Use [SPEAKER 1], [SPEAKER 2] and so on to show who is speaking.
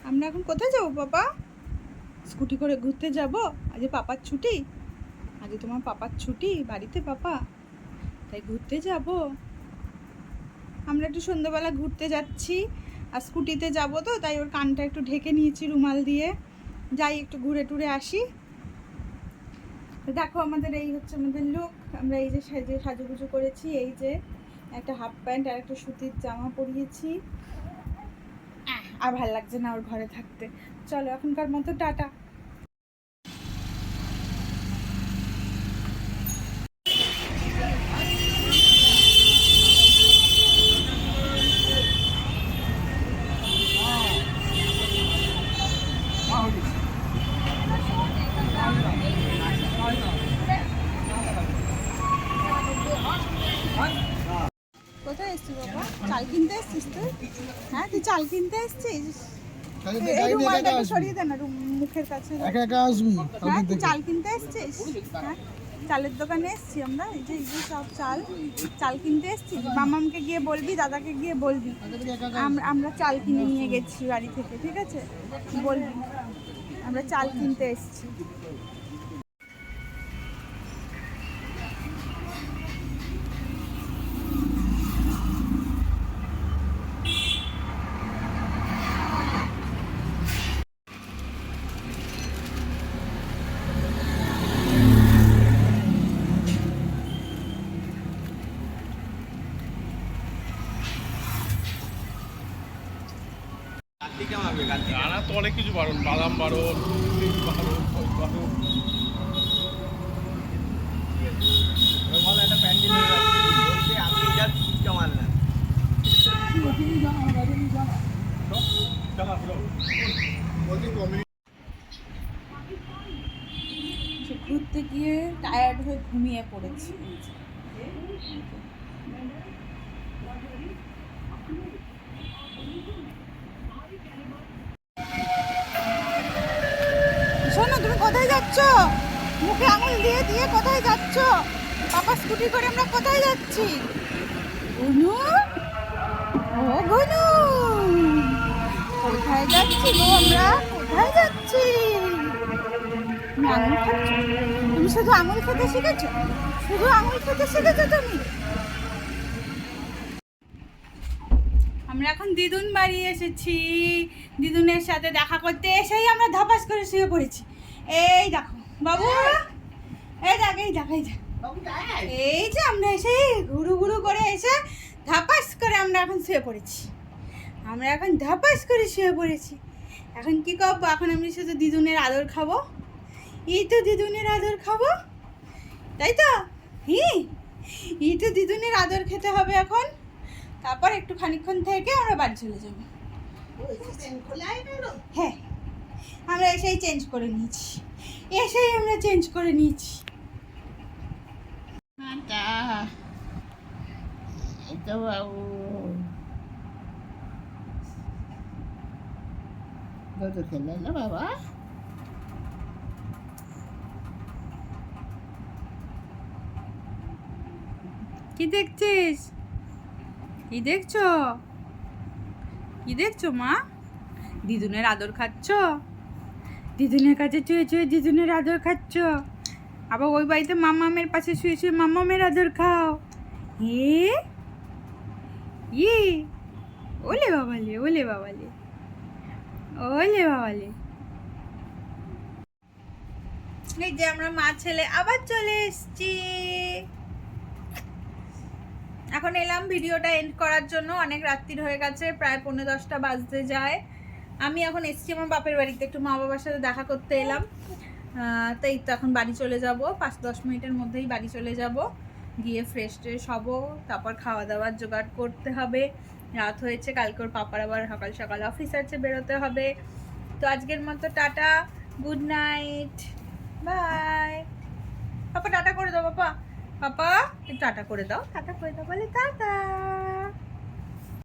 [SPEAKER 1] আমরা এখন কোথায় যাবো পাপা? স্কুটি করে ঘুরতে যাব? আজ পাপার ছুটি, আজ তোমার পাপার ছুটি বাড়িতে পাপা, তাই ঘুরতে যাব। আমরা একটু সন্ধ্যাবেলা ঘুরতে যাচ্ছি, আর স্কুটিতে যাব তো তাই ওর কানটা একটু ঢেকে নিয়েছি রুমাল দিয়ে। যাই একটু ঘুরে টুরে আসি। দেখো আমাদের এই হচ্ছে আমাদের লুক। আমরা এই যে সাজুগুজু করেছি, এই যে একটা হাফ প্যান্ট আর একটা সুতির জামা পরিয়েছি। আর ভাল লাগছে না ওর ঘরে থাকতে। চলো এখনকার মতো টাটা। কোথায় এসছিস বাবা? চাল কিনতে এসছিস তুই? হ্যাঁ তুই চাল কিনতে এসছিস? সরিয়ে দে না মুখের কাছে। হ্যাঁ তুই চাল কিনতে এসছিস? হ্যাঁ চালের দোকানে এসছি আমরা, এই যে সব চাল কিনতে এসছি। মামামকে গিয়ে বলবি, দাদাকে গিয়ে বলবি আমরা চাল কিনে নিয়ে গেছি বাড়ি থেকে, ঠিক আছে? বলবি আমরা চাল কিনতে এসছি।
[SPEAKER 2] রান্না তো অনেক কিছু বারণ, বাদাম বারণ, বারণ, বারণ। একটা প্যান্ডেল আমি এটা ফুচকা মারলাম।
[SPEAKER 1] ঘুরতে গিয়ে টায়ার্ড হয়ে ঘুমিয়ে পড়েছি। শোনো, তুমি কোথায় যাচ্ছ? মুখে আঙুল দিয়ে দিয়ে কোথায় যাচ্ছ? পাপা স্কুটি করে আমরা কোথায় যাচ্ছি? গুনু, ও গুনু, কোথায় যাচ্ছি গো আমরা? কোথায় যাচ্ছি? তুমি আঙুল খাচ্ছ? তুমি শুধু আঙুল খেতে শিখেছো? শুধু আঙুল খেতে শিখেছো তুমি? আমরা এখন দিদুন বাড়ি এসেছি। দিদুনের সাথে দেখা করতে এসেই আমরা ধাপাস করে শুয়ে পড়েছি। এই দেখো বাবু, এই দেখ এই দেখ এই দেখ, এই যে আমরা এসে ঘুরু ঘুরু করে এসে ধাপাস করে আমরা এখন শুয়ে পড়েছি। আমরা এখন ধাপাস করে শুয়ে পড়েছি। এখন কি করবো? এখন আমি শুধু দিদুনের আদর খাবো। এই তো দিদুনের আদর খাবো, তাই তো? এই তো দিদুনের আদর খেতে হবে এখন। তারপর একটু খানিকক্ষণ থেকে আমরা বাড়ি চলে যাবো। হ্যাঁ, আমরা এসেই চেঞ্জ করে নিয়েছি, এসেই আমরা চেঞ্জ করে নিয়েছি।
[SPEAKER 3] বাবা
[SPEAKER 1] কি দেখছিস? কি দেখছো? কি দেখছো মা? দিদুনের আদর খাচ্ছ? দিদুনের কাছে শুয়ে শুয়ে দিদুনের আদর খাচ্ছ? আবার ওই বাড়িতে মামামের পাশে শুয়ে শুয়ে মামামের আদর খাও? ইয়ে, ওলে বাবালে, ওলে বাবালে, ওলে বাবালে। এই যে আমরা মা ছেলে আবার চলে এসছি। এখন এলাম ভিডিওটা এন্ড করার জন্য। অনেক রাত্রির হয়ে গেছে, প্রায় 9:10 বাজতে যায়। আমি এখন এসছি আমার বাপের বাড়িতে, একটু মা বাবার সাথে দেখা করতে এলাম। তাই তো এখন বাড়ি চলে যাব, 5-10 মিনিটের মধ্যেই বাড়ি চলে যাব। গিয়ে ফ্রেশ ট্রেশ হবো, তারপর খাওয়া দাওয়ার জোগাড় করতে হবে। রাত হয়েছে, কালকে ওর পাপার আবার সকাল সকাল অফিস আছে, বেরোতে হবে। তো আজকের মতো টাটা, গুড নাইট, বাই। পাপা টাটা করে দাও, পাপা পাপা একটু টাটা করে দাও, টাটা করে দাও, বলে টাটা।